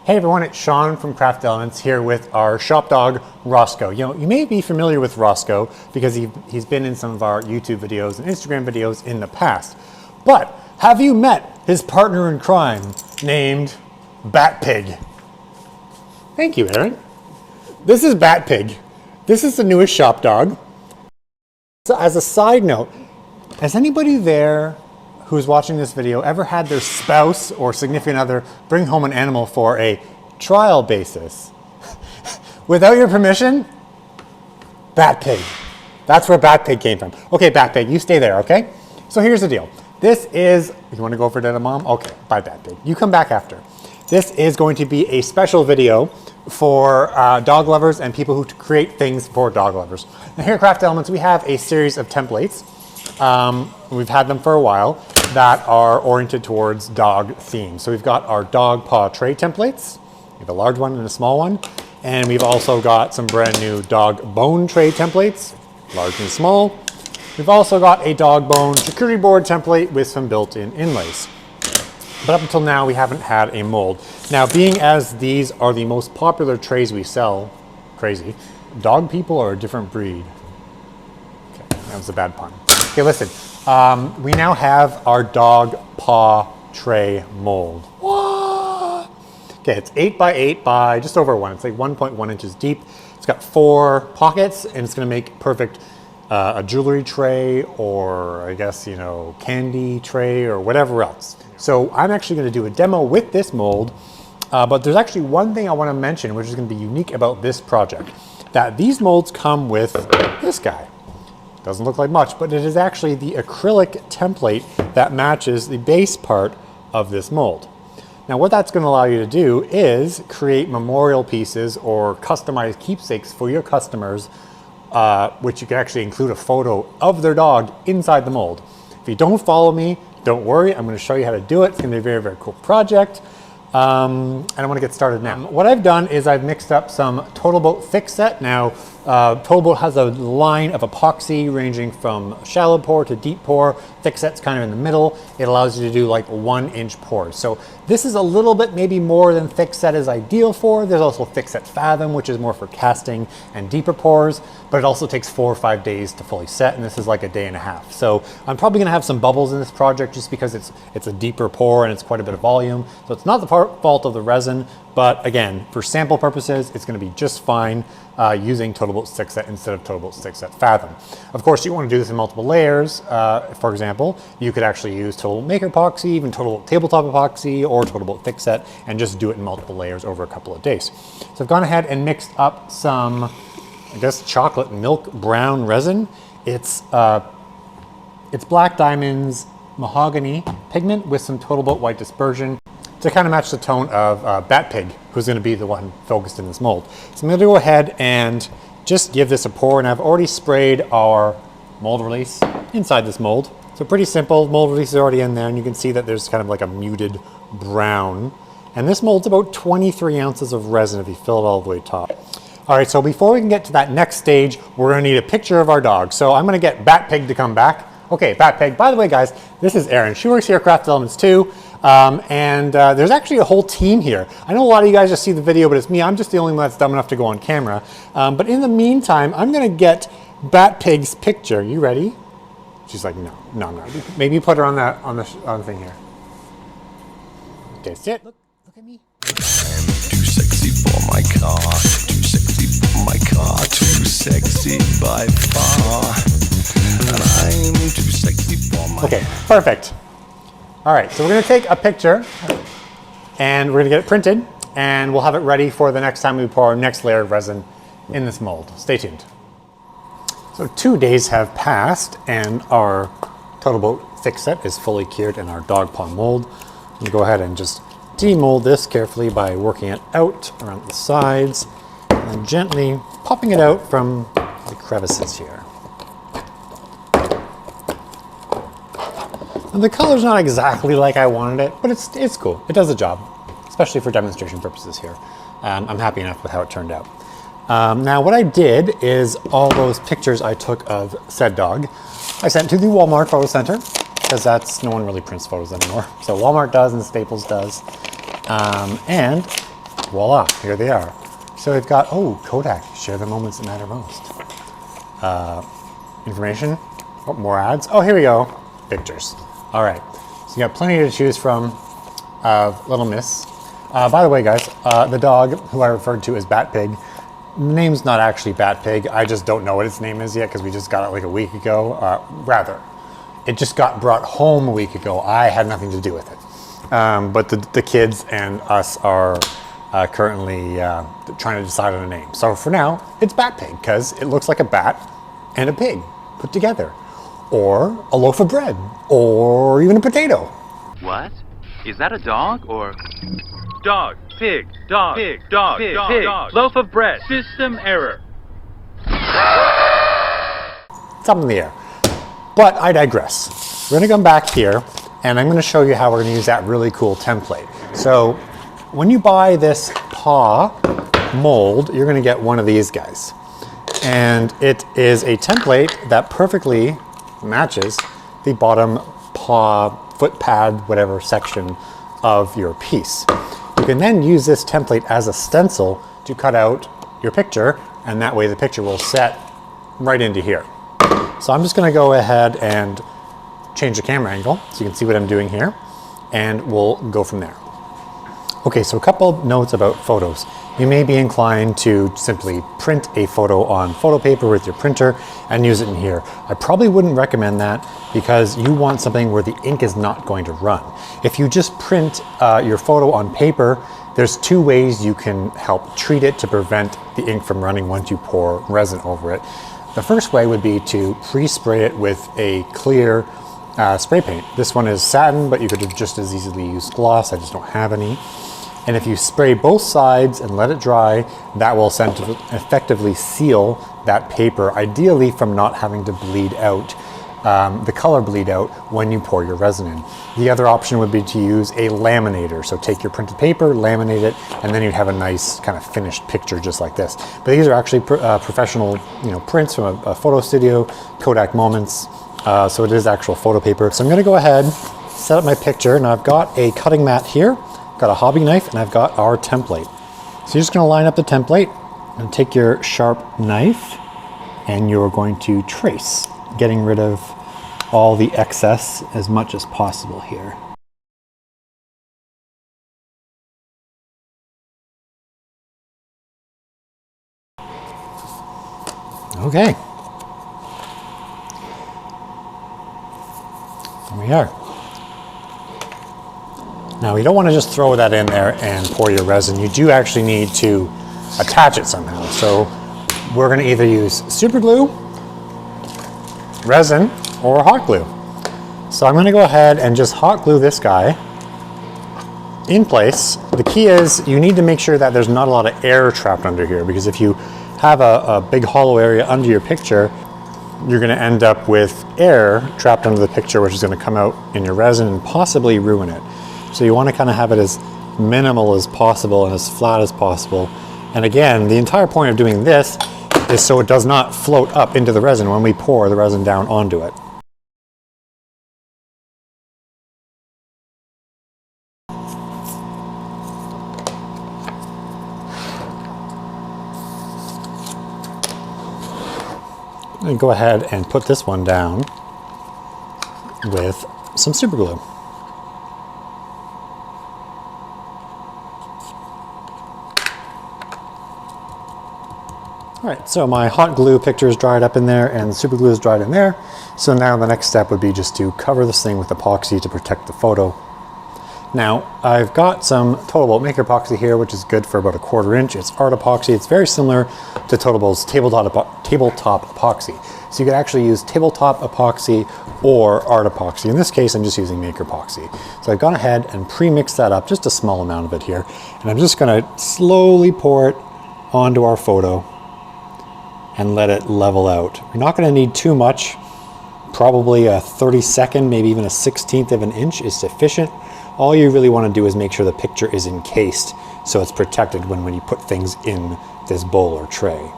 Hey everyone, it's Sean from Craft Elements here with our shop dog, Roscoe. You know, you may be familiar with Roscoe because he's been in some of our YouTube videos and Instagram videos in the past. But have you met his partner in crime named Bat Pig? Thank you, Aaron. This is Bat Pig. This is the newest shop dog. So as a side note, has anybody there who's watching this video ever had their spouse or significant other bring home an animal for a trial basis without your permission? Bat Pig. That's where Bat Pig came from. Okay, Bat Pig, you stay there, okay? So here's the deal. This is, you want to go for dinner, Mom? Okay, bye, Bat Pig. You come back after. This is going to be a special video for dog lovers and people who create things for dog lovers. Now here at Craft Elements, we have a series of templates. We've had them for a while that are oriented towards dog themes. So we've got our dog paw tray templates. We have a large one and a small one. And we've also got some brand new dog bone tray templates, large and small. We've also got a dog bone charcuterie board template with some built-in inlays. But up until now, we haven't had a mold. Now, being as these are the most popular trays we sell, crazy, dog people are a different breed. Okay, that was a bad pun. Okay, listen, we now have our dog paw tray mold. What? Okay, it's 8 by 8 by just over 1. It's like 1.1 inches deep. It's got 4 pockets, and it's gonna make perfect a jewelry tray, or I guess, you know, candy tray or whatever else. So I'm actually gonna do a demo with this mold, but there's actually one thing I wanna mention, which is gonna be unique about this project, that these molds come with this guy. Doesn't look like much, but it is actually the acrylic template that matches the base part of this mold. Now what that's gonna allow you to do is create memorial pieces or customized keepsakes for your customers, which you can actually include a photo of their dog inside the mold. If you don't follow me, don't worry, I'm gonna show you how to do it. It's gonna be a very, very cool project. And I wanna get started now. What I've done is I've mixed up some Total Boat Thick Set. Now, Total Boat has a line of epoxy ranging from shallow pour to deep pour. Thick Set's kind of in the middle. It allows you to do like 1-inch pours. So this is a little bit maybe more than Thick Set is ideal for. There's also Thick Set Fathom, which is more for casting and deeper pours, but it also takes 4 or 5 days to fully set, and this is like a day and a half. So I'm probably gonna have some bubbles in this project just because it's a deeper pour and it's quite a bit of volume. So it's not the fault of the resin, but again, for sample purposes, it's gonna be just fine using Total Boat Thick Set instead of Total Boat Thick Set Fathom. Of course, you wanna do this in multiple layers. For example, you could actually use Total Boat Maker Epoxy, even Total Boat Tabletop Epoxy, or Total Boat Thick Set, and just do it in multiple layers over a couple of days. So I've gone ahead and mixed up some, I guess, chocolate milk brown resin. It's Black Diamond's mahogany pigment with some Total Boat white dispersion to kind of match the tone of Bat Pig, who's gonna be the one focused in this mold. So I'm gonna go ahead and just give this a pour, and I've already sprayed our mold release inside this mold. So pretty simple, mold release is already in there, and you can see that there's kind of like a muted brown. And this mold's about 23 ounces of resin if you fill it all the way top. All right, so before we can get to that next stage, we're gonna need a picture of our dog. So I'm gonna get Bat Pig to come back. Okay, Bat Pig, by the way, guys, this is Erin. She works here at Craft Elements too. There's actually a whole team here. I know a lot of you guys just see the video, but it's me. I'm just the only one that's dumb enough to go on camera. But in the meantime, I'm gonna get Bat Pig's picture. You ready? She's like, no. Maybe put her on the thing here. Okay, sit. Look at me. I'm too sexy for my car. Too sexy for my car. Too sexy by far. And I'm too sexy for my. Okay, perfect. All right, so we're gonna take a picture and we're gonna get it printed, and we'll have it ready for the next time we pour our next layer of resin in this mold. Stay tuned. So 2 days have passed and our Total Boat Thick Set is fully cured in our dog paw mold. I'm gonna go ahead and just demold this carefully by working it out around the sides and gently popping it out from the crevices here. And the color's not exactly like I wanted it, but it's cool. It does the job, especially for demonstration purposes here. I'm happy enough with how it turned out. Now what I did is all those pictures I took of said dog, I sent to the Walmart Photo Center, because no one really prints photos anymore. So Walmart does and Staples does. And voila, here they are. So we've got, oh, Kodak, share the moments that matter most. Information, oh, more ads. Oh, here we go, pictures. All right, so you got plenty to choose from of Little Miss. By the way, guys, the dog who I referred to as Bat Pig, name's not actually Bat Pig. I just don't know what its name is yet because we just got it like a week ago. Rather, it just got brought home a week ago. I had nothing to do with it. But the kids and us are currently trying to decide on a name. So for now, it's Bat Pig because it looks like a bat and a pig put together. Or a loaf of bread. Or even a potato. What? Is that a dog or... Dog, pig, dog, pig, dog, pig, pig, dog. Loaf of bread. System error. It's up in the air. But I digress. We're gonna come back here and I'm gonna show you how we're gonna use that really cool template. So when you buy this paw mold, you're gonna get one of these guys. And it is a template that perfectly matches the bottom paw, foot pad, whatever section of your piece. You can then use this template as a stencil to cut out your picture, and that way the picture will set right into here. So I'm just gonna go ahead and change the camera angle so you can see what I'm doing here, and we'll go from there. Okay, so a couple of notes about photos. You may be inclined to simply print a photo on photo paper with your printer and use it in here. I probably wouldn't recommend that because you want something where the ink is not going to run. If you just print your photo on paper, there's two ways you can help treat it to prevent the ink from running once you pour resin over it. The first way would be to pre-spray it with a clear spray paint. This one is satin, but you could have just as easily used gloss. I just don't have any. And if you spray both sides and let it dry, that will effectively seal that paper, ideally from not having to bleed out, the color bleed out when you pour your resin in. The other option would be to use a laminator. So take your printed paper, laminate it, and then you'd have a nice kind of finished picture just like this. But these are actually professional, prints from a photo studio, Kodak Moments. So it is actual photo paper. So I'm gonna go ahead, set up my picture. Now I've got a cutting mat here, got a hobby knife, and I've got our template. So you're just gonna line up the template and take your sharp knife and you're going to trace, getting rid of all the excess as much as possible here. Okay. There we are. Now you don't want to just throw that in there and pour your resin. You do actually need to attach it somehow. So we're going to either use super glue, resin, or hot glue. So I'm going to go ahead and just hot glue this guy in place. The key is you need to make sure that there's not a lot of air trapped under here, because if you have a big hollow area under your picture, you're going to end up with air trapped under the picture, which is going to come out in your resin and possibly ruin it. So you want to kind of have it as minimal as possible and as flat as possible. And again, the entire point of doing this is so it does not float up into the resin when we pour the resin down onto it. And go ahead and put this one down with some super glue. All right, so my hot glue picture is dried up in there and the super glue is dried in there. So now the next step would be just to cover this thing with epoxy to protect the photo. Now, I've got some Total Bolt Maker epoxy here, which is good for about 1/4 inch. It's art epoxy. It's very similar to Total Bolt's tabletop epoxy. So you could actually use tabletop epoxy or art epoxy. In this case, I'm just using Maker epoxy. So I've gone ahead and pre-mixed that up, just a small amount of it here. And I'm just gonna slowly pour it onto our photo and let it level out. We're not gonna need too much. Probably a 32nd, maybe even a 1/16 of an inch is sufficient. All you really want to do is make sure the picture is encased so it's protected when you put things in this bowl or tray.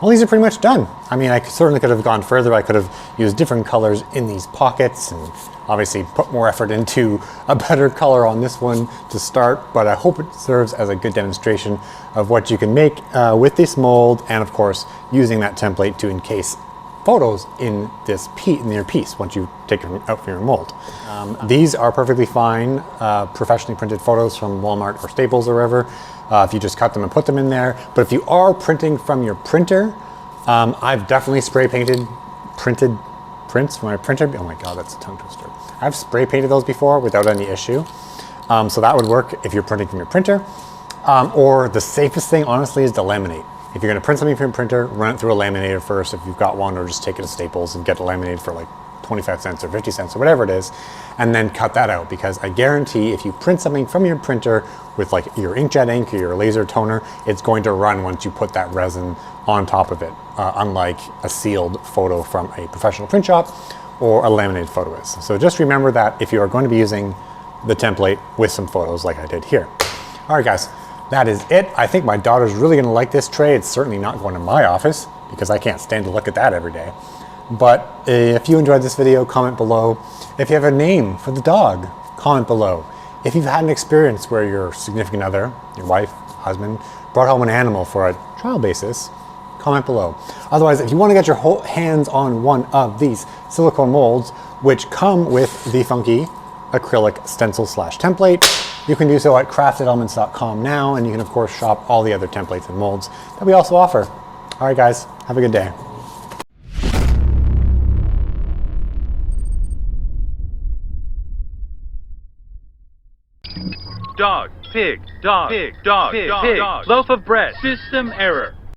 well, these are pretty much done. I mean, I certainly could have gone further. I could have used different colors in these pockets and obviously put more effort into a better color on this one to start, but I hope it serves as a good demonstration of what you can make with this mold, and of course, using that template to encase photos in your piece once you take them out from your mold. These are perfectly fine professionally printed photos from Walmart or Staples or wherever. If you just cut them and put them in there. But if you are printing from your printer, I've definitely spray painted printed prints from my printer. Oh my God, that's a tongue twister. I've spray painted those before without any issue. So that would work if you're printing from your printer. Or the safest thing, honestly, is to laminate. If you're gonna print something from your printer, run it through a laminator first if you've got one, or just take it to Staples and get it laminated for like 25 cents or 50 cents or whatever it is, and then cut that out, because I guarantee if you print something from your printer with like your inkjet ink or your laser toner, it's going to run once you put that resin on top of it, unlike a sealed photo from a professional print shop or a laminated photo is. So just remember that if you are going to be using the template with some photos like I did here. All right, guys, that is it. I think my daughter's really gonna like this tray. It's certainly not going to my office because I can't stand to look at that every day. But if you enjoyed this video, comment below. If you have a name for the dog, comment below. If you've had an experience where your significant other, your wife, husband, brought home an animal for a trial basis, comment below. Otherwise, if you want to get your hands on one of these silicone molds, which come with the funky acrylic stencil / template, you can do so at craftedelements.com now, and you can of course shop all the other templates and molds that we also offer. All right, guys, have a good day. Dog, pig, dog, pig, dog, pig, dog, pig. Loaf of bread. System error.